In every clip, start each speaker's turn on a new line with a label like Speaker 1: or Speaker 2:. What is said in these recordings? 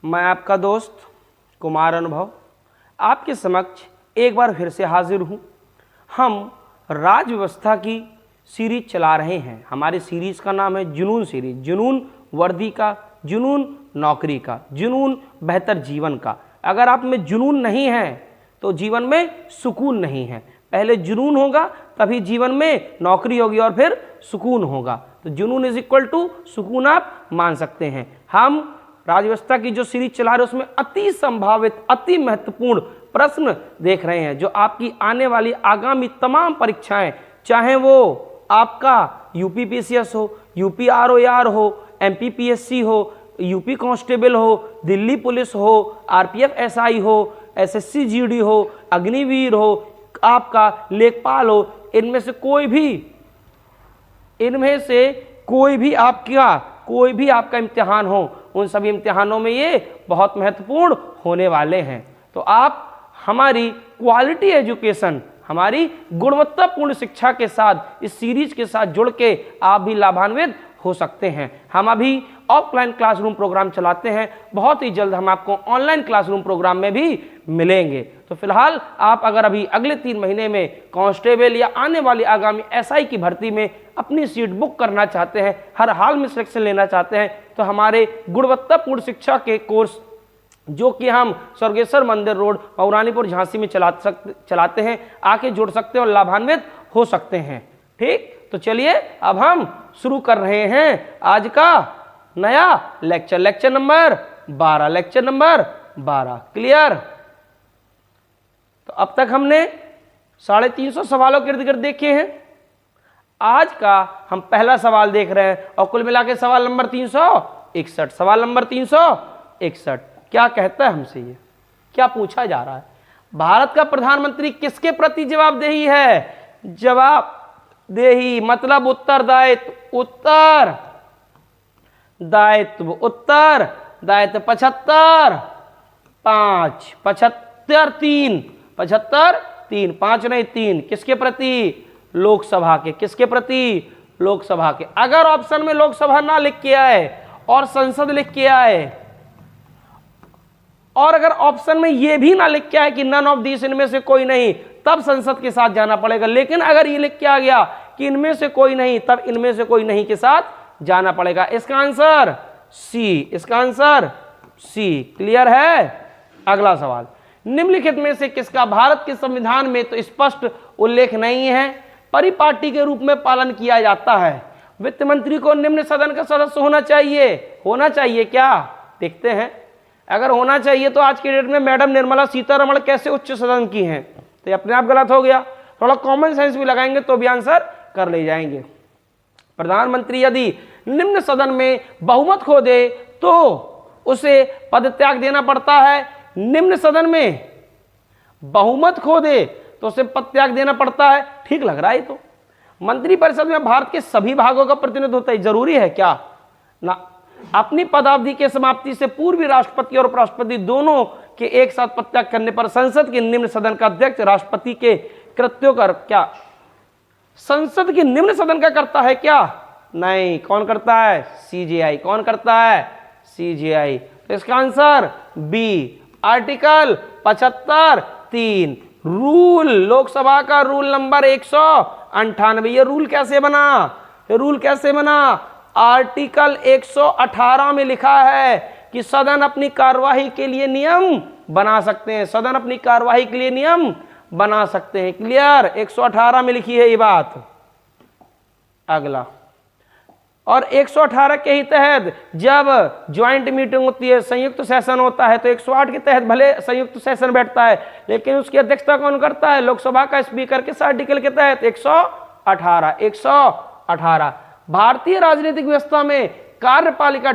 Speaker 1: मैं आपका दोस्त कुमार अनुभव आपके समक्ष एक बार फिर से हाजिर हूँ। हम राज व्यवस्था की सीरीज चला रहे हैं। हमारी सीरीज का नाम है जुनून सीरीज। जुनून वर्दी का, जुनून नौकरी का, जुनून बेहतर जीवन का। अगर आप में जुनून नहीं है तो जीवन में सुकून नहीं है। पहले जुनून होगा तभी जीवन में नौकरी होगी और फिर सुकून होगा। तो जुनून इज इक्वल टू सुकून आप मान सकते हैं। हम राजव्यवस्था की जो सीरीज चला रहे हैं उसमें अति संभावित, अति महत्वपूर्ण प्रश्न देख रहे हैं जो आपकी आने वाली आगामी तमाम परीक्षाएं, चाहे वो आपका यूपीपीसीएस हो, यूपीआरओआर हो, एमपीपीएससी हो, यूपी कांस्टेबल हो, दिल्ली पुलिस हो, आरपीएफ एसआई हो, एसएससी जीडी हो, अग्निवीर हो, आपका लेखपाल हो, इनमें से कोई भी आपका इम्तिहान हो, उन सभी इम्तिहानों में ये बहुत महत्वपूर्ण होने वाले हैं। तो आप हमारी क्वालिटी एजुकेशन, हमारी गुणवत्तापूर्ण शिक्षा के साथ इस सीरीज के साथ जुड़ के आप भी लाभान्वित हो सकते हैं। हम अभी ऑफलाइन क्लासरूम प्रोग्राम चलाते हैं, बहुत ही जल्द हम आपको ऑनलाइन क्लासरूम प्रोग्राम में भी मिलेंगे। तो फिलहाल आप अगर अभी अगले 3 महीने में कांस्टेबल या आने वाली आगामी एसआई की भर्ती में अपनी सीट बुक करना चाहते हैं, हर हाल में सिलेक्शन लेना चाहते हैं, तो हमारे गुणवत्तापूर्ण शिक्षा के कोर्स जो कि हम स्वर्गेश्वर मंदिर रोड पौरानीपुर झांसी में चलाते हैं, आके जुड़ सकते हैं और लाभान्वित हो सकते हैं। ठीक, तो चलिए अब हम शुरू कर रहे हैं आज का नया लेक्चर नंबर 12। क्लियर? तो अब तक हमने 350 सवालों के इर्द गिर्द देखे हैं। आज का हम पहला सवाल देख रहे हैं और कुल मिला के सवाल नंबर 361। सवाल नंबर 361 क्या कहता है हमसे, ये क्या पूछा जा रहा है? भारत का प्रधानमंत्री किसके प्रति जवाबदेही है? जवाबदेही मतलब उत्तरदायित्व। उत्तरदायित्व 75, 5, 75, 3, 5 नहीं 3, किसके प्रति? लोकसभा के। किसके प्रति? लोकसभा के। अगर ऑप्शन में लोकसभा ना लिख के आए और संसद लिख के आए, और अगर ऑप्शन में ये भी ना लिख के आए कि नन ऑफ दिस, इनमें से कोई नहीं, तब संसद के साथ जाना पड़ेगा। लेकिन अगर ये लिख के आ गया कि इनमें से कोई नहीं, तब इनमें से कोई नहीं के साथ जाना पड़ेगा। इसका आंसर सी। इसका आंसर सी। क्लियर है? अगला सवाल, निम्नलिखित में से किसका भारत के संविधान में तो स्पष्ट उल्लेख नहीं है, परिपाटी के रूप में पालन किया जाता है? वित्त मंत्री को निम्न सदन का सदस्य होना चाहिए। होना चाहिए क्या? देखते हैं। अगर होना चाहिए तो आज के डेट में मैडम निर्मला सीतारमण कैसे उच्च सदन की हैं? तो ये अपने आप गलत हो गया। थोड़ा कॉमन सेंस भी लगाएंगे तो भी आंसर कर ले जाएंगे। प्रधानमंत्री यदि निम्न सदन में बहुमत खो दे तो उसे पद त्याग देना पड़ता है। निम्न सदन में बहुमत खो दे तो उसे पद त्याग देना पड़ता है। ठीक लग रहा है? तो मंत्रिपरिषद में भारत के सभी भागों का प्रतिनिधित्व होता है, जरूरी है क्या? ना। अपनी पदावधि के समाप्ति से पूर्व राष्ट्रपति और उपराष्ट्रपति दोनों के एक साथ पदत्याग करने पर संसद के निम्न सदन का अध्यक्ष राष्ट्रपति के कृत्यों का क्या संसद के निम्न सदन का करता है क्या? नहीं। कौन करता है? सीजेआई। कौन करता है? सीजेआई। तो इसका answer B, article 75 3 rule, Lok Sabha का रूल नंबर 198। ये रूल कैसे बना? आर्टिकल 118 में लिखा है कि सदन अपनी कार्यवाही के लिए नियम बना सकते हैं। सदन अपनी कार्यवाही के लिए नियम बना सकते हैं। क्लियर? 118 में लिखी है ये बात। अगला, और 118 के ही तहत जब ज्वाइंट मीटिंग होती है, संयुक्त सेशन होता है, तो 108 के तहत भले संयुक्त सेशन बैठता है लेकिन उसकी अध्यक्षता कौन करता है? लोकसभा का स्पीकर। किस आर्टिकल के तहत? 118। भारतीय राजनीतिक व्यवस्था में कार्यपालिका ...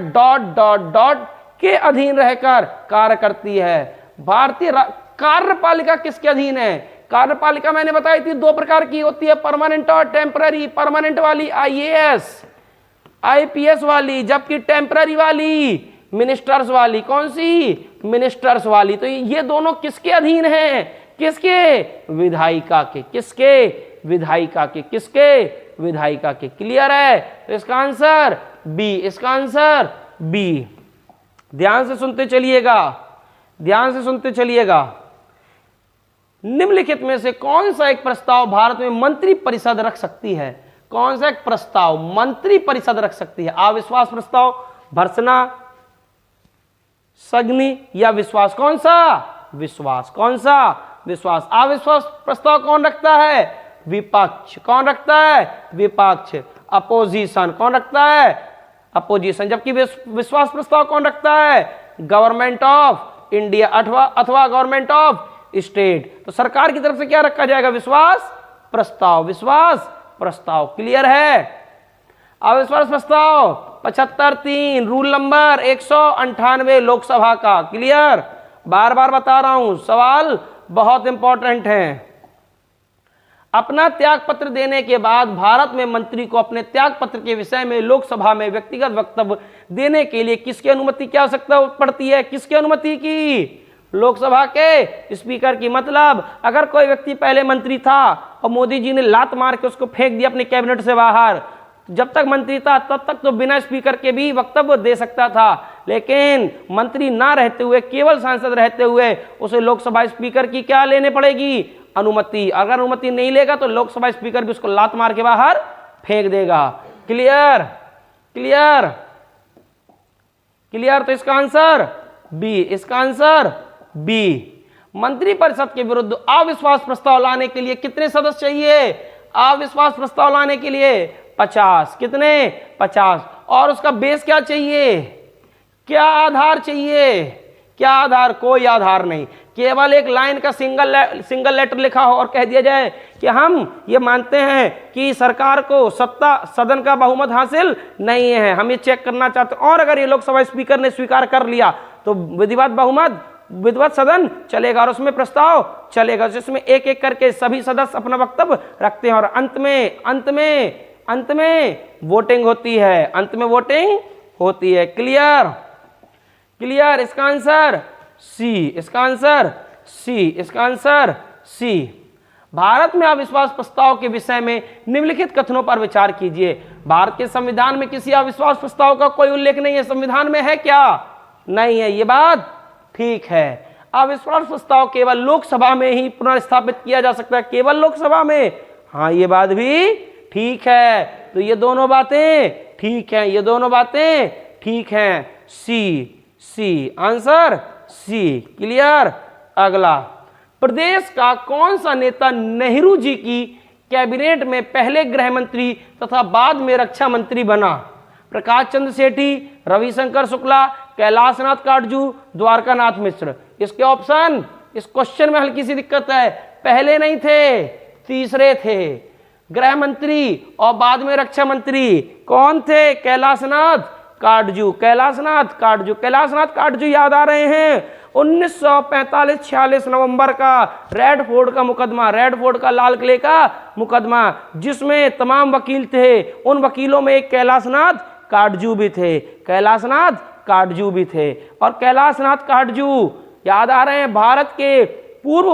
Speaker 1: के अधीन रहकर कार्य करती है। भारतीय कार्यपालिका किसके अधीन है? कार्यपालिका मैंने बताई थी 2 प्रकार की होती है, परमानेंट और टेम्पररी। परमानेंट वाली आईएएस आईपीएस वाली, जबकि टेम्पररी वाली मिनिस्टर्स वाली। कौन सी? मिनिस्टर्स वाली। तो ये दोनों किसके अधीन हैं? किसके? विधायिका के। किसके? विधायिका के। किसके? विधायिका के। क्लियर है? तो इसका आंसर बी। इसका आंसर बी। ध्यान से सुनते चलिएगा, ध्यान से सुनते चलिएगा। निम्नलिखित में से कौन सा एक प्रस्ताव भारत में मंत्री परिषद रख सकती है? कौन सा एक प्रस्ताव मंत्री परिषद रख सकती है? अविश्वास प्रस्ताव, भर्त्सना, स्थगनी या विश्वास? कौन सा? विश्वास। कौन सा? विश्वास। अविश्वास प्रस्ताव कौन रखता है? विपक्ष। कौन रखता है? विपक्ष। अपोजिशन। कौन रखता है? अपोजिशन। जबकि विश्वास प्रस्ताव कौन रखता है? गवर्नमेंट ऑफ इंडिया अथवा गवर्नमेंट ऑफ स्टेट। तो सरकार की तरफ से क्या रखा जाएगा? विश्वास प्रस्ताव। विश्वास प्रस्ताव। क्लियर है? अविश्वास प्रस्ताव 75(3) रूल नंबर 198 लोकसभा का। क्लियर? बार बार बता रहा हूं, सवाल बहुत इंपॉर्टेंट है। अपना त्याग पत्र देने के बाद भारत में मंत्री को अपने त्याग पत्र के विषय में लोकसभा में व्यक्तिगत वक्तव्य देने के लिए किसकी अनुमति की आवश्यकता पड़ती है? किसकी अनुमति की? लोकसभा के स्पीकर की। मतलब अगर कोई व्यक्ति पहले मंत्री था और मोदी जी ने लात मार के उसको फेंक दिया अपने कैबिनेट से बाहर, जब तक मंत्री था तब तक तो बिना स्पीकर के भी वक्तव्य दे सकता था, लेकिन मंत्री ना रहते हुए, केवल सांसद रहते हुए उसे लोकसभा स्पीकर की क्या लेने पड़ेगी? अनुमति। अगर अनुमति नहीं लेगा तो लोकसभा स्पीकर भी उसको लात मार के बाहर फेंक देगा। क्लियर? क्लियर? क्लियर? तो इसका आंसर बी। इसका आंसर बी। मंत्री परिषद के विरुद्ध अविश्वास प्रस्ताव लाने के लिए कितने सदस्य चाहिए? अविश्वास प्रस्ताव लाने के लिए 50। कितने? 50। और उसका बेस क्या चाहिए? क्या आधार चाहिए? क्या आधार? कोई आधार नहीं। केवल एक लाइन का सिंगल लेटर लिखा हो और कह दिया जाए कि हम ये मानते हैं कि सरकार को सदन का बहुमत हासिल नहीं है, हम ये चेक करना चाहते हैं। और अगर ये लोकसभा स्पीकर ने स्वीकार कर लिया तो विधिवत बहुमत, विधिवत सदन चलेगा और उसमें प्रस्ताव चलेगा, जिसमें एक एक करके सभी सदस्य अपना वक्तव्य रखते हैं और अंत में वोटिंग होती है। अंत में वोटिंग होती है। क्लियर? क्लियर? इसका आंसर सी। इसका आंसर सी। इसका आंसर सी। भारत में अविश्वास प्रस्ताव के विषय में निम्नलिखित कथनों पर विचार कीजिए। भारत के संविधान में किसी अविश्वास प्रस्ताव का कोई उल्लेख नहीं है। संविधान में है क्या? नहीं है। ये बात ठीक है। अविश्वास प्रस्ताव केवल लोकसभा में ही पुनर्स्थापित किया जा सकता है। केवल लोकसभा में? हाँ, ये बात भी ठीक है। तो ये दोनों बातें ठीक हैं। ये दोनों बातें ठीक हैं। C. C. Answer C. Clear? अगला, प्रदेश का कौन सा नेता नेहरू जी की कैबिनेट में पहले गृह मंत्री तथा बाद में रक्षा मंत्री बना? प्रकाश चंद्र सेठी, रविशंकर शुक्ला, कैलाशनाथ काटजू, द्वारकानाथ मिश्र। इसके ऑप्शन, इस क्वेश्चन में हल्की सी दिक्कत है। पहले नहीं थे, तीसरे थे। गृह मंत्री और बाद में रक्षा मंत्री कौन थे? कैलाशनाथ काटजू। कैलाशनाथ काटजू। कैलाशनाथ काटजू याद आ रहे हैं? 1945-46 नवंबर का रेड फोर्ट का मुकदमा, रेड फोर्ट का लाल किले का मुकदमा, जिसमें तमाम वकील थे। उन वकीलों में एक कैलाशनाथ काटजू भी थे। कैलाशनाथ काटजू भी थे। और कैलाशनाथ काटजू याद आ रहे हैं? भारत के पूर्व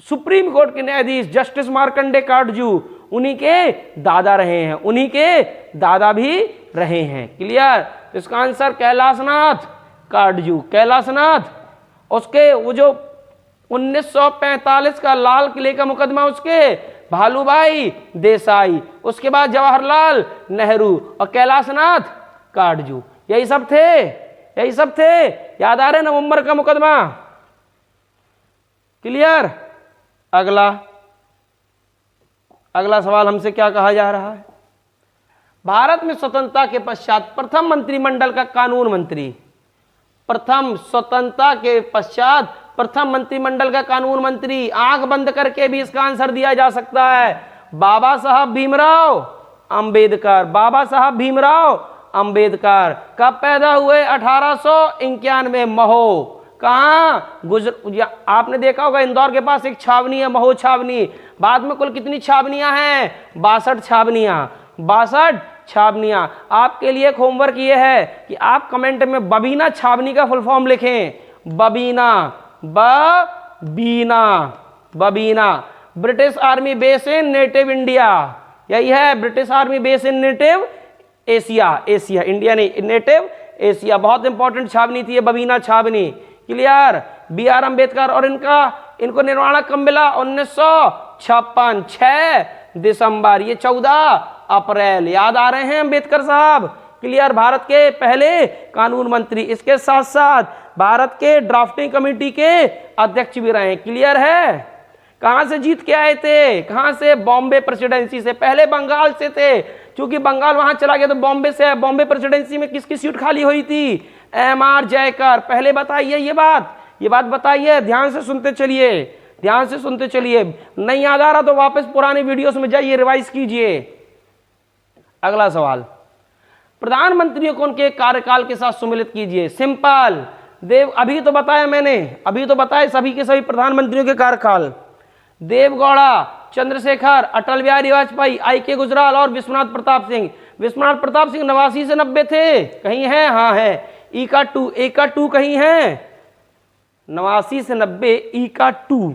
Speaker 1: सुप्रीम कोर्ट के न्यायाधीश जस्टिस मार्कंडे काटजू उन्हीं के दादा रहे हैं। उन्हीं के दादा भी रहे हैं। क्लियर? तो इसका आंसर कैलाशनाथ काटजू। कैलाशनाथ, उसके वो जो 1945 का लाल किले का मुकदमा, उसके भालूभाई देसाई, उसके बाद जवाहरलाल नेहरू और कैलाशनाथ काटजू। यही सब थे। यही सब थे। याद आ रहे? नवंबर का मुकदमा। क्लियर? अगला सवाल हमसे क्या कहा जा रहा है? भारत में स्वतंत्रता के पश्चात प्रथम मंत्रिमंडल का कानून मंत्री। प्रथम स्वतंत्रता के पश्चात प्रथम मंत्रिमंडल का कानून मंत्री, आंख बंद करके भी इसका आंसर दिया जा सकता है। बाबा साहब भीमराव अंबेडकर। बाबा साहब भीमराव अंबेडकर कब पैदा हुए? 1891 महो। कहाँ? आपने देखा होगा इंदौर के पास एक छावनी है, महो छावनी। बाद में कुल कितनी छावनियां हैं? 62 छावनियां। 62 छावनियां। आपके लिए एक होमवर्क ये है कि आप कमेंट में बबीना छावनी का फुल फॉर्म लिखें। Babina, Babina, Babina. British army base in native India, यही है। British army base in native Asia. Asia, India नहीं, नेटिव एशिया। बहुत इंपॉर्टेंट छावनी थी ये बबीना छावनी। क्लियर। बी आर अम्बेडकर और इनको निर्माण कब मिला? 1956, 6 दिसंबर, ये 14 अप्रैल। याद आ रहे हैं अम्बेडकर साहब? क्लियर। भारत के पहले कानून मंत्री, इसके साथ साथ भारत के ड्राफ्टिंग कमेटी के अध्यक्ष भी रहे। क्लियर है। कहां से जीत के आए थे? कहां से? बॉम्बे प्रेसिडेंसी से। पहले बंगाल से थे, क्योंकि बंगाल वहां चला गया तो बॉम्बे से। बॉम्बे प्रेसिडेंसी में किसकी सीट खाली हुई थी? एम.आर. जयकर। पहले बताइए ये बात बताइए, ध्यान से सुनते चलिए, ध्यान से सुनते चलिए। नहीं याद आ रहा तो वापस पुराने वीडियोस में जाइए, रिवाइज कीजिए। अगला सवाल, प्रधानमंत्रियों को उनके कार्यकाल के साथ सम्मिलित कीजिए। सिंपल। अभी तो बताया मैंने, अभी तो बताया सभी के सभी प्रधानमंत्रियों के कार्यकाल। देवगौड़ा, चंद्रशेखर, अटल बिहारी वाजपेयी, आई.के. गुजराल और विश्वनाथ प्रताप सिंह। विश्वनाथ प्रताप सिंह 89 से 90 थे। कहीं है? हाँ है। ई का 2 कहीं है? 89 से 90, ई का 2,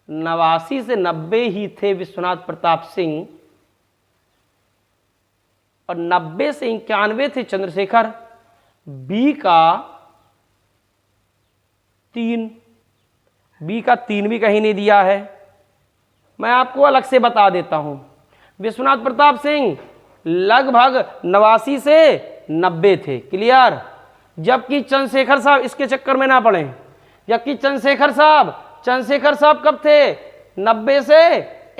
Speaker 1: 89 से 90 ही थे विश्वनाथ प्रताप सिंह, और 90 से 91 थे चंद्रशेखर। बी का 3, बी का 3 भी कहीं नहीं दिया है। मैं आपको अलग से बता देता हूं। विश्वनाथ प्रताप सिंह लगभग 89 से 90 थे। क्लियर। जबकि चंद्रशेखर साहब, इसके चक्कर में ना पड़े, जबकि चंद्रशेखर साहब कब थे? 90 से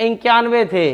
Speaker 1: 91 थे।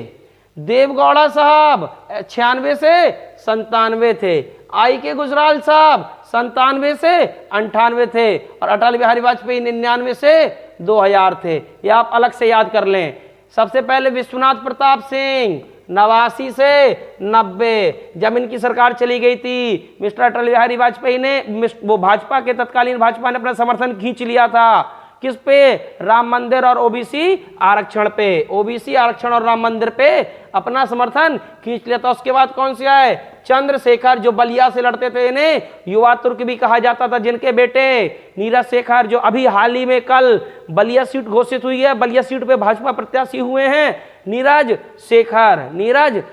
Speaker 1: देवगौड़ा साहब 96 से 97 थे। आई.के. गुजराल साहब 97 से 98 थे, और अटल बिहारी वाजपेयी 99 से 2000 थे। ये आप अलग से याद कर लें। सबसे पहले विश्वनाथ प्रताप सिंह 89 से 90, जब इनकी सरकार चली गई थी, मिस्टर अटल बिहारी वाजपेयी ने, वो भाजपा के, तत्कालीन भाजपा ने अपना समर्थन खींच लिया था। किस पे? राम मंदिर और ओबीसी आरक्षण पे। ओबीसी आरक्षण और राम मंदिर पे अपना समर्थन खींच लिया था। उसके बाद कौन से आए? चंद्रशेखर, जो बलिया से लड़ते थे, इन्हें युवा तुर्क भी कहा जाता था, जिनके बेटे नीरज शेखर, जो अभी हाल ही में कल बलिया सीट घोषित हुई है, बलिया सीट पे भाजपा प्रत्याशी हुए हैं नीरज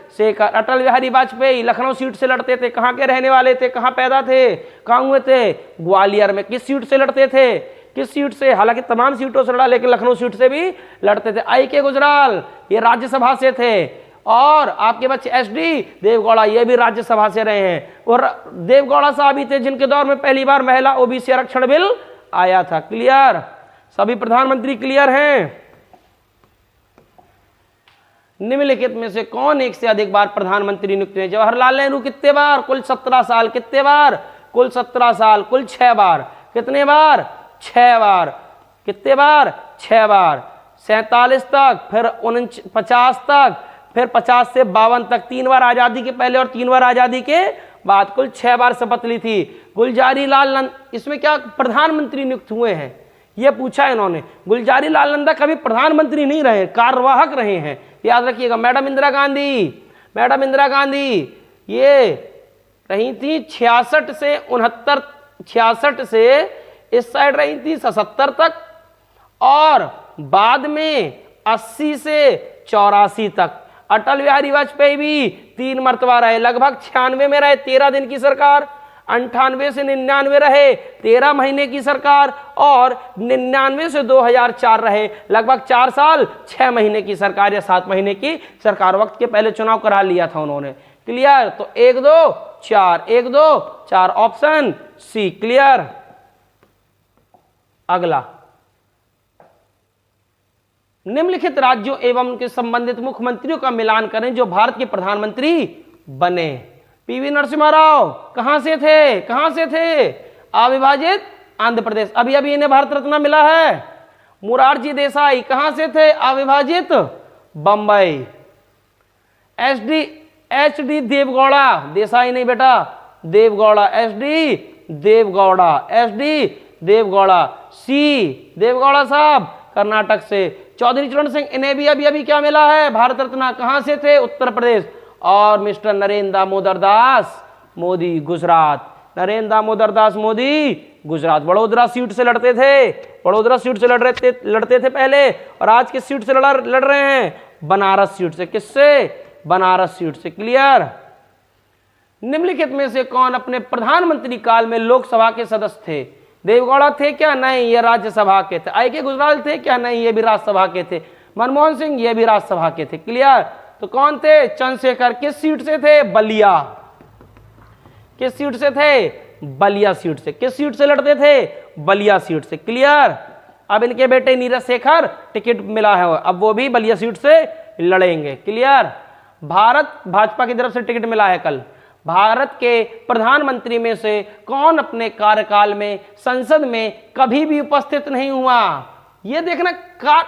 Speaker 1: शेखर। अटल बिहारी वाजपेयी लखनऊ सीट से लड़ते थे। कहाँ के रहने वाले थे? कहाँ पैदा थे? कहाँ हुए थे? ग्वालियर में। किस सीट से लड़ते थे? किस सीट से? हालांकि तमाम सीटों से लड़ा, लेकिन लखनऊ सीट से भी लड़ते थे। आई.के. गुजराल, ये राज्यसभा से थे, और आपके बच्चे एस.डी. देवगौड़ा, ये भी राज्यसभा से रहे हैं। और देवगौड़ा साहब ही थे जिनके दौर में पहली बार महिला ओबीसी आरक्षण बिल आया था। क्लियर। सभी प्रधानमंत्री क्लियर हैं? निम्नलिखित में से कौन एक से अधिक बार प्रधानमंत्री नियुक्त हुए? जवाहरलाल नेहरू कितने बार? कुल 17 साल। कितने बार? कुल 17 साल। कुल 6 बार। कितने बार? 6 बार। कितने बार? 6 बार। 47 तक, फिर 50 तक, फिर 50 से 52 तक। 3 बार आजादी के पहले और 3 बार आजादी के बाद। कुल 6 बार शपथ ली थी। गुलजारी लाल नंदा, इसमें क्या प्रधानमंत्री नियुक्त हुए हैं ये पूछा इन्होंने। गुलजारी लाल नंदा कभी प्रधानमंत्री नहीं रहे, कार्यवाहक रहे हैं, याद रखिएगा। मैडम इंदिरा गांधी ये रही थी 66 से 69, 66 से इस साइड रही थी 77 तक, और बाद में 80 से 84 तक। अटल बिहारी वाजपेयी भी 3 मर्तबा रहे, लगभग 96 में रहे 13 दिन की सरकार, 98 से 99 रहे 13 महीने की सरकार, और 99 से 2004 रहे लगभग 4 साल 6 महीने की सरकार या 7 महीने की सरकार। वक्त के पहले चुनाव करा लिया था उन्होंने। क्लियर। तो 1 2 4 ऑप्शन सी। क्लियर। अगला, निम्नलिखित राज्यों एवं उनके संबंधित मुख्यमंत्रियों का मिलान करें जो भारत के प्रधानमंत्री बने। पीवी नरसिम्हा राव कहां से थे? अविभाजित आंध्र प्रदेश, अभी अभी इन्हें भारत रत्न मिला है। मोरारजी देसाई कहां से थे? अविभाजित बंबई। एच.डी. देवगौड़ा, देसाई नहीं बेटा, देवगौड़ा, एच.डी. देवगौड़ा। सी देवगौड़ा साहब कर्नाटक से। चौधरी चरण सिंह, इन्हें भी अभी अभी क्या मिला है? भारत रत्न। कहां से थे? उत्तर प्रदेश। और मिस्टर नरेंद्र दामोदर दास मोदी, गुजरात। नरेंद्र दामोदर दास मोदी, गुजरात। बड़ोदरा सीट से लड़ते थे पहले, और आज किस सीट से लड़ रहे हैं? बनारस सीट से। किससे? बनारस सीट से। क्लियर। निम्नलिखित में से कौन अपने प्रधानमंत्री काल में लोकसभा के सदस्य थे? देवगौड़ा थे क्या? नहीं, ये राज्यसभा के थे। आई के गुजराल थे क्या? नहीं, ये भी राज्यसभा के थे। मनमोहन सिंह, ये भी राज्यसभा के थे। क्लियर? तो कौन थे? चंद्रशेखर। किस सीट से थे? बलिया। किस सीट से थे? बलिया सीट से। किस सीट से लड़ते थे? बलिया सीट से। क्लियर? अब इनके बेटे नीरज शेखर टिकट मिला है, अब वो भी बलिया सीट से लड़ेंगे। क्लियर? भारत भाजपा की तरफ से टिकट मिला है कल। भारत के प्रधानमंत्री में से कौन अपने कार्यकाल में संसद में कभी भी उपस्थित नहीं हुआ? ये देखना,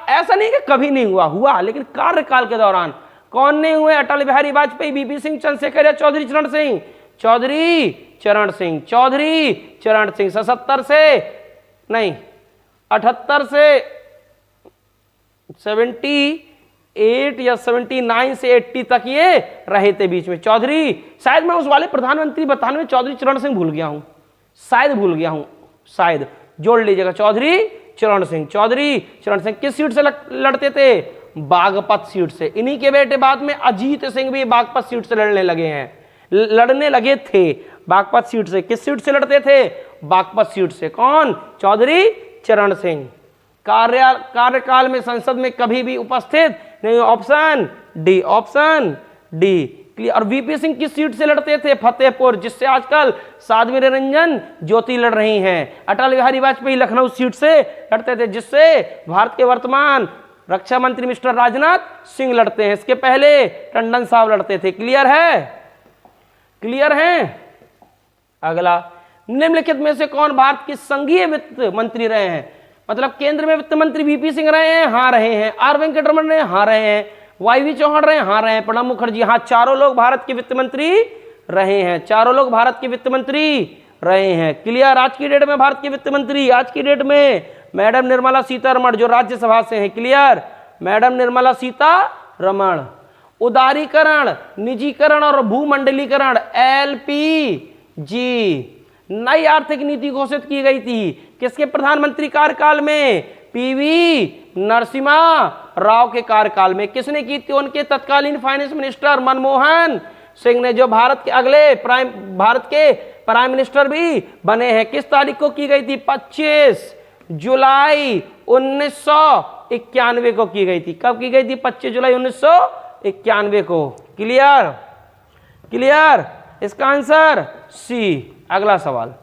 Speaker 1: ऐसा नहीं कि कभी नहीं हुआ, लेकिन कार्यकाल के दौरान कौन नहीं हुए? अटल बिहारी वाजपेयी, बीपी सिंह, चंद्रशेखर या चौधरी चरण सिंह? चौधरी चरण सिंह। चौधरी चरण सिंह 77 से नहीं 78 से 78 या 79 से 80 तक ये रहे थे बीच में। चौधरी, शायद मैं उस वाले प्रधानमंत्री बताने में चौधरी चरण सिंह भूल गया हूं, शायद भूल गया हूं, शायद जोड़ लीजिएगा। चौधरी चरण सिंह। चौधरी चरण सिंह किस सीट से लड़ते थे? बागपत सीट से। इन्हीं के बेटे बाद में अजीत सिंह भी बागपत सीट से लड़ने लगे थे बागपत सीट से। किस सीट से लड़ते थे? बागपत सीट से। कौन? चौधरी चरण सिंह। कार्यकाल में संसद में कभी भी उपस्थित नहीं। Option D. Option D. Clear? और वीपी सिंह किस सीट से लड़ते थे? फतेहपुर, जिससे आजकल साध्वी निरंजन ज्योति लड़ रही हैं। अटल बिहारी वाजपेयी लखनऊ सीट से लड़ते थे, जिससे भारत के वर्तमान रक्षा मंत्री मिस्टर राजनाथ सिंह लड़ते हैं। इसके पहले टंडन साहब लड़ते थे। क्लियर है? क्लियर है? अगला, निम्नलिखित में से कौन भारत के संघीय वित्त मंत्री रहे हैं? मतलब केंद्र में वित्त मंत्री वीपी सिंह रहे हैं? हाँ रहे हैं। आर वेंकटरमण रहे? हाँ रहे हैं। वाईवी चौहान रहे? हाँ रहे हैं। प्रणब मुखर्जी? हाँ। चारों लोग भारत के वित्त मंत्री रहे हैं। चारों लोग भारत के वित्त मंत्री रहे हैं। क्लियर? आज की डेट में भारत के वित्त मंत्री, आज की डेट में मैडम निर्मला सीतारमण, जो राज्यसभा से हैं। क्लियर? मैडम निर्मला सीतारमण। उदारीकरण, निजीकरण और भूमंडलीकरण LPG नई आर्थिक नीति घोषित की गई थी। किसके प्रधानमंत्री कार्यकाल में? पीवी नरसिम्हा राव के कार्यकाल में। किसने की थी? उनके तत्कालीन फाइनेंस मिनिस्टर मनमोहन सिंह ने, जो भारत के प्राइम मिनिस्टर भी बने हैं। किस तारीख को की गई थी? 25 जुलाई 1991 को की गई थी। कब की गई थी? 25 जुलाई 1991 को। क्लियर? क्लियर? इसका आंसर सी। अगला सवाल,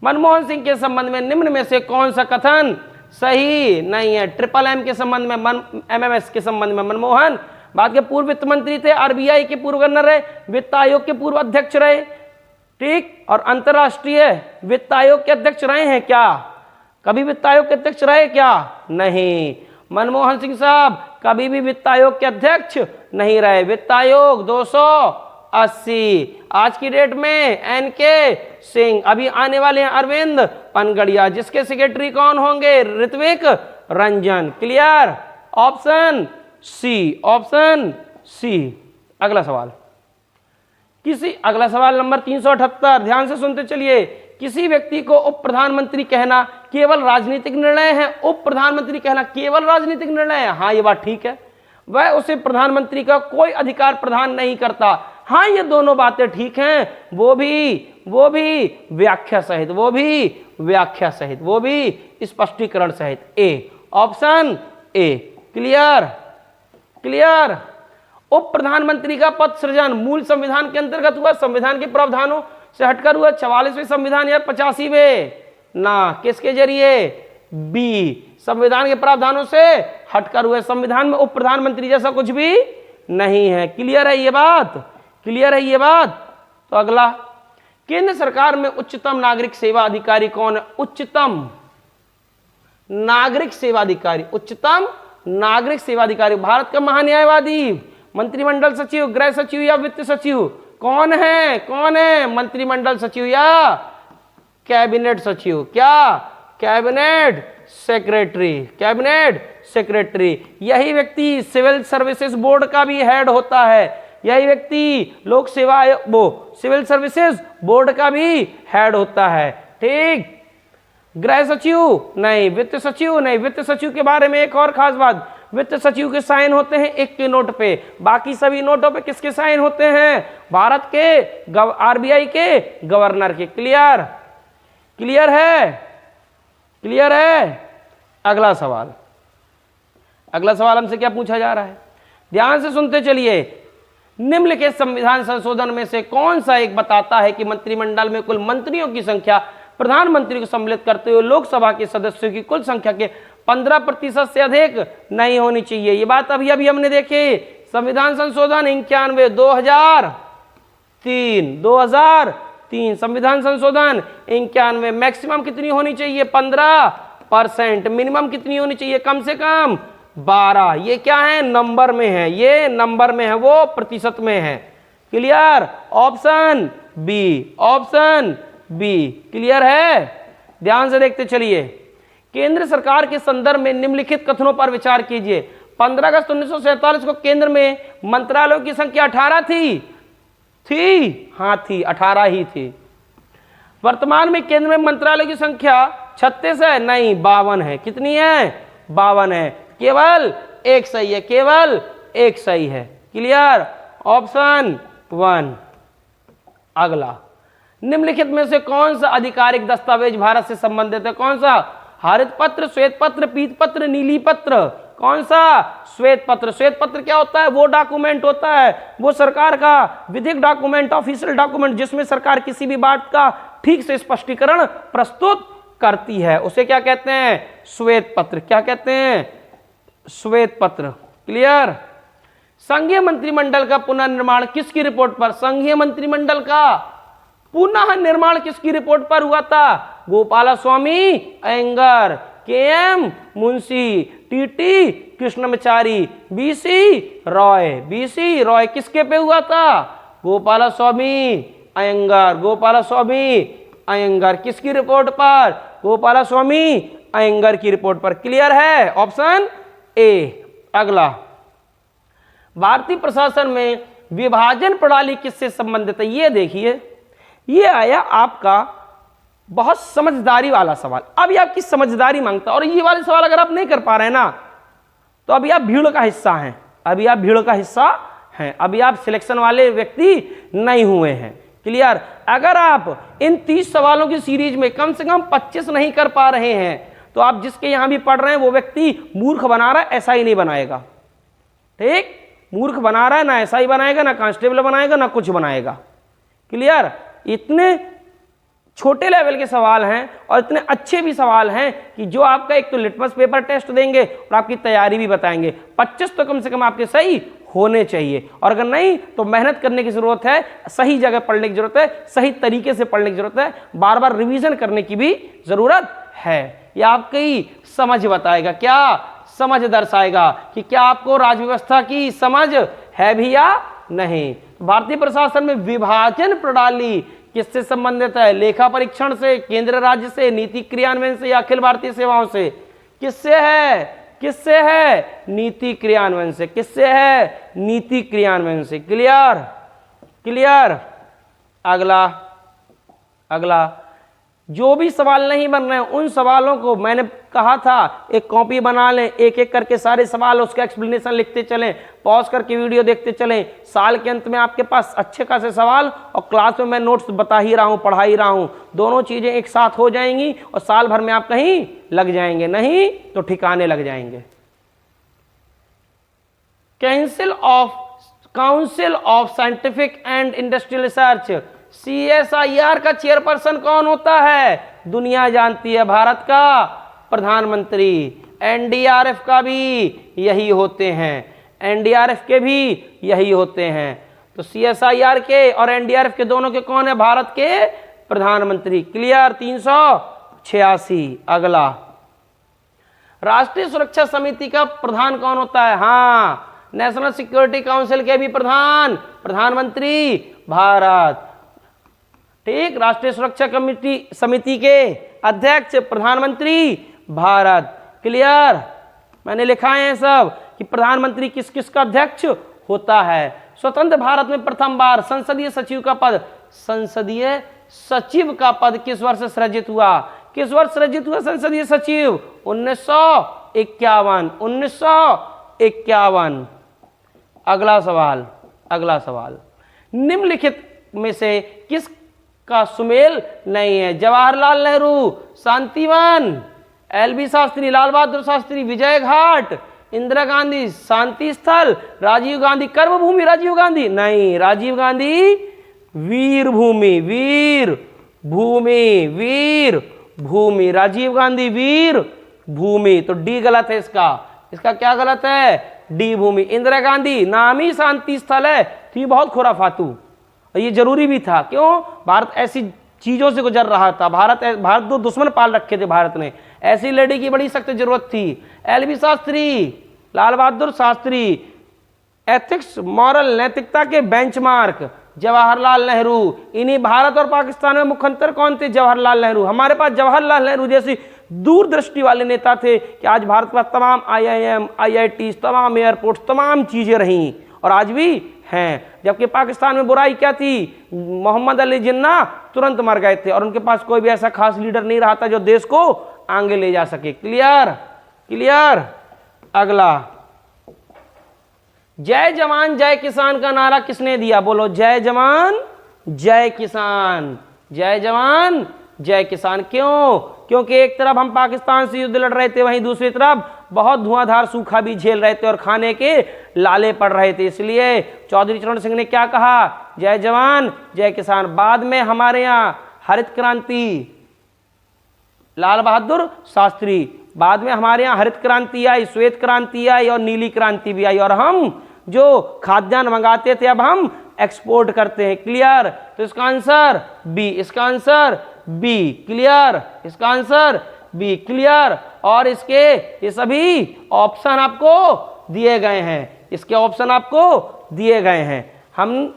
Speaker 1: मनमोहन सिंह के संबंध में निम्न में से कौन सा कथन सही नहीं है? MMM के संबंध में, MMS के संबंध में मनमोहन भारत के पूर्व वित्त मंत्री थे, RBI के पूर्व गवर्नर रहे, वित्त आयोग के पूर्व अध्यक्ष रहे, ठीक, और अंतरराष्ट्रीय वित्त आयोग के अध्यक्ष रहे हैं क्या? कभी वित्त आयोग के अध्यक्ष रहे क्या? नहीं। मनमोहन सिंह साहब कभी भी वित्त आयोग के अध्यक्ष नहीं रहे। वित्त आयोग 280। आज की डेट में NK सिंह। अभी आने वाले हैं अरविंद पनगड़िया, जिसके सेक्रेटरी कौन होंगे? Ritwik Ranjan. Clear? Option C. Option C. अगला सवाल, अगला सवाल नंबर 378, ध्यान से सुनते चलिए। किसी व्यक्ति को उप प्रधानमंत्री कहना केवल राजनीतिक निर्णय है? उप प्रधानमंत्री कहना केवल राजनीतिक निर्णय है? हाँ, ये बात ठीक है। वह उसे प्रधानमंत्री का कोई अधिकार प्रदान नहीं करता। हाँ, ये दोनों बातें ठीक हैं। वो भी व्याख्या सहित, वो भी स्पष्टीकरण सहित। A. Option A. Clear? Clear? उप प्रधानमंत्री का पद सृजन मूल संविधान के अंतर्गत हुआ, संविधान के प्रावधानों से हटकर हुआ, 44वें संविधान या 85वें? ना। किसके जरिए? बी। संविधान के प्रावधानों से हटकर हुए। संविधान में उप प्रधानमंत्री जैसा कुछ भी नहीं है। क्लियर है ये बात? क्लियर है ये बात? तो अगला, केंद्र सरकार में उच्चतम नागरिक सेवा अधिकारी कौन है? उच्चतम नागरिक सेवा अधिकारी, उच्चतम नागरिक सेवा अधिकारी भारत का महान्यायवादी, मंत्रिमंडल सचिव, गृह सचिव या वित्त सचिव? कौन है? कौन है? मंत्रिमंडल सचिव या कैबिनेट सचिव? क्या? Cabinet secretary. Cabinet secretary. यही व्यक्ति सिविल सर्विसेज बोर्ड का भी हेड होता है। यही व्यक्ति लोक सेवा आयोग, सिविल सर्विसेज बोर्ड का भी हेड होता है। ठीक। गृह सचिव नहीं, वित्त सचिव नहीं। वित्त सचिव के बारे में एक और खास बात, वित्त सचिव के साइन होते हैं एक के नोट पे, बाकी सभी नोटों पे किसके साइन होते हैं? भारत के आरबीआई के गवर्नर के। क्लियर? क्लियर है? क्लियर है? अगला सवाल, अगला सवाल हमसे क्या पूछा जा रहा है, ध्यान से सुनते चलिए। निम्नलिखित संविधान संशोधन में से कौन सा एक बताता है कि मंत्रिमंडल में कुल मंत्रियों की संख्या प्रधानमंत्री को सम्मिलित करते हुए लोकसभा के सदस्यों की कुल संख्या के 15% से अधिक नहीं होनी चाहिए? ये बात अभी अभी हमने देखी, संविधान संशोधन 91 2003 संविधान संशोधन 91, मैक्सिमम कितनी होनी चाहिए? 15%, मिनिमम कितनी होनी चाहिए? कम से कम 12। ये क्या है? नंबर में है, ये नंबर में है, वो प्रतिशत में है। Clear? Option B, option B. Clear है? ध्यान से देखते चलिए। केंद्र सरकार के संदर्भ में निम्नलिखित कथनों पर विचार कीजिए। 15 अगस्त 1947 को केंद्र में मंत्रालयों की संख्या 18 थी? हाँ थी, 18 ही थी। वर्तमान में केंद्र में मंत्रालय की संख्या 36 है? नहीं, 52 है। कितनी है? 52 है। केवल एक सही है, केवल एक सही है। क्लियर? ऑप्शन 1। अगला, निम्नलिखित में से कौन सा आधिकारिक दस्तावेज भारत से संबंधित है? कौन सा? हरित पत्र, श्वेत पत्र, पीत पत्र, नीली पत्र? कौन सा? श्वेत पत्र। श्वेत पत्र क्या होता है? वो डॉक्यूमेंट होता है, वो सरकार का विधिक डॉक्यूमेंट, ऑफिशियल डॉक्यूमेंट, जिसमें सरकार किसी भी बात का ठीक से स्पष्टीकरण प्रस्तुत करती है, उसे क्या कहते हैं? श्वेत पत्र। क्या कहते हैं? श्वेत पत्र। क्लियर? संघीय मंत्रिमंडल का पुनर्निर्माण किसकी रिपोर्ट पर? संघीय मंत्रिमंडल का पुनः निर्माण किसकी रिपोर्ट पर हुआ था? गोपालास्वामी अयंगार, के.एम. मुंशी, टी.टी. कृष्णमाचारी, बी.सी. रॉय। बी.सी. रॉय किसके पे हुआ था? गोपालास्वामी अयंगार। गोपालास्वामी अयंगार किसकी रिपोर्ट पर? गोपालास्वामी अयंगार की रिपोर्ट पर। क्लियर है? Option A. अगला, भारतीय प्रशासन में विभाजन प्रणाली किससे संबंधित है? ये देखिए, ये आया आपका बहुत समझदारी वाला सवाल। अभी आपकी समझदारी मांगता है, और ये वाले सवाल अगर आप नहीं कर पा रहे हैं ना, तो अभी आप भीड़ का हिस्सा हैं, अभी आप भीड़ का हिस्सा हैं, अभी आप सिलेक्शन वाले व्यक्ति नहीं हुए हैं। क्लियर? अगर आप इन 30 सवालों की सीरीज में कम से कम 25 नहीं कर पा रहे हैं, तो आप जिसके यहां भी पढ़ रहे हैं वो व्यक्ति मूर्ख बना रहा है, ऐसा ही नहीं बनाएगा। ठीक? मूर्ख बना रहा है, ना ऐसा ही बनाएगा, ना कांस्टेबल बनाएगा, ना कुछ बनाएगा। क्लियर? इतने छोटे लेवल के सवाल हैं और इतने अच्छे भी सवाल हैं कि जो आपका एक तो लिटमस पेपर टेस्ट देंगे और आपकी तैयारी भी बताएंगे। 25 तो कम से कम आपके सही होने चाहिए, और अगर नहीं तो मेहनत करने की जरूरत है, सही जगह पढ़ने की जरूरत है, सही तरीके से पढ़ने की जरूरत है, बार बार रिवीजन करने की भी जरूरत है। यह आपकी समझ बताएगा, क्या समझ दर्शाएगा कि क्या आपको राजव्यवस्था की समझ है भी या नहीं। भारतीय प्रशासन में विभाजन प्रणाली किससे संबंधित है? लेखा परीक्षण से, केंद्र राज्य से, नीति क्रियान्वयन से, या अखिल भारतीय सेवाओं से? किससे है? किससे है? नीति क्रियान्वयन से। किससे है? नीति क्रियान्वयन से। क्लियर? क्लियर? अगला, अगला, जो भी सवाल नहीं बन रहे हैं उन सवालों को मैंने कहा था एक कॉपी बना लें, एक एक करके सारे सवाल उसका एक्सप्लेनेशन लिखते चलें, पॉज करके वीडियो देखते चलें। साल के अंत में आपके पास अच्छे खासे सवाल और क्लास में मैं नोट्स बता ही रहा हूँ, पढ़ा ही रहा हूँ, दोनों चीज़ें एक साथ हो जाएंगी और साल भर में आप कहीं लग जाएंगे, नहीं तो ठिकाने लग जाएंगे। Council of scientific and industrial research, CSIR का चेयरपर्सन कौन होता है? दुनिया जानती है, भारत का प्रधानमंत्री। NDRF का भी यही होते हैं, NDRF के भी यही होते हैं। तो CSIR के और NDRF के दोनों के कौन है? भारत के प्रधानमंत्री। क्लियर? 386। अगला, राष्ट्रीय सुरक्षा समिति का प्रधान कौन होता है? हाँ, नेशनल सिक्योरिटी काउंसिल के भी प्रधान प्रधानमंत्री भारत। ठीक? राष्ट्रीय सुरक्षा समिति के अध्यक्ष प्रधानमंत्री भारत। क्लियर? मैंने लिखा है सब कि प्रधानमंत्री किस किस का अध्यक्ष होता है। स्वतंत्र भारत में प्रथम बार संसदीय सचिव का पद, संसदीय सचिव का पद किस वर्ष सृजित हुआ? किस वर्ष सृजित हुआ संसदीय सचिव? 1951। 51। अगला सवाल, अगला सवाल, निम्नलिखित में से किसका सुमेल नहीं है? जवाहरलाल नेहरू शांतिवन, एलबी शास्त्री लाल बहादुर शास्त्री विजय घाट, इंदिरा गांधी शांति स्थल, राजीव गांधी कर्मभूमि, राजीव गांधी नहीं, राजीव गांधी वीर भूमि, वीर भूमि, वीर भूमि, राजीव गांधी वीर भूमि। तो डी गलत है इसका, इसका क्या गलत है? डी भूमि। इंदिरा गांधी नाम ही शांति स्थल है, तो ये बहुत खुराफातू, ये जरूरी भी था। क्यों? भारत ऐसी चीजों से गुजर रहा था, भारत दो दुश्मन पाल रखे थे भारत ने, ऐसी लेडी की बड़ी सख्त जरूरत थी। LB Shastri, Lal Bahadur Shastri, ethics moral नैतिकता के बेंचमार्क जवाहरलाल नेहरू। इन्हीं भारत और पाकिस्तान में मुख्य अंतर कौन थे? जवाहरलाल नेहरू। हमारे पास जवाहरलाल नेहरू जैसी दूरदृष्टि वाले नेता थे कि आज भारत में तमाम IIM, IIT, तमाम एयरपोर्ट्स, तमाम चीजें रहीं और आज भी हैं। जबकि पाकिस्तान में बुराई क्या थी? मोहम्मद अली जिन्ना तुरंत मर गए थे और उनके पास कोई भी ऐसा खास लीडर नहीं रहा था जो देश को आगे ले जा सके। क्लियर? क्लियर? अगला, जय जवान जय किसान का नारा किसने दिया? बोलो, जय जवान जय किसान, जय जवान जय किसान। क्यों? क्योंकि एक तरफ हम पाकिस्तान से युद्ध लड़ रहे थे, वहीं दूसरी तरफ बहुत धुआंधार सूखा भी झेल रहे थे और खाने के लाले पड़ रहे थे। इसलिए चौधरी चरण सिंह ने क्या कहा? जय जवान जय किसान। बाद में हमारे यहाँ हरित क्रांति, लाल बहादुर शास्त्री, बाद में हमारे यहाँ हरित क्रांति आई, श्वेत क्रांति आई और नीली क्रांति भी आई और हम जो खाद्यान्न मंगाते थे अब हम एक्सपोर्ट करते हैं। क्लियर? तो इसका आंसर बी, इसका आंसर बी। क्लियर? इसका आंसर बी। क्लियर? और इसके ये सभी ऑप्शन आपको दिए गए हैं, इसके ऑप्शन आपको दिए गए हैं। हम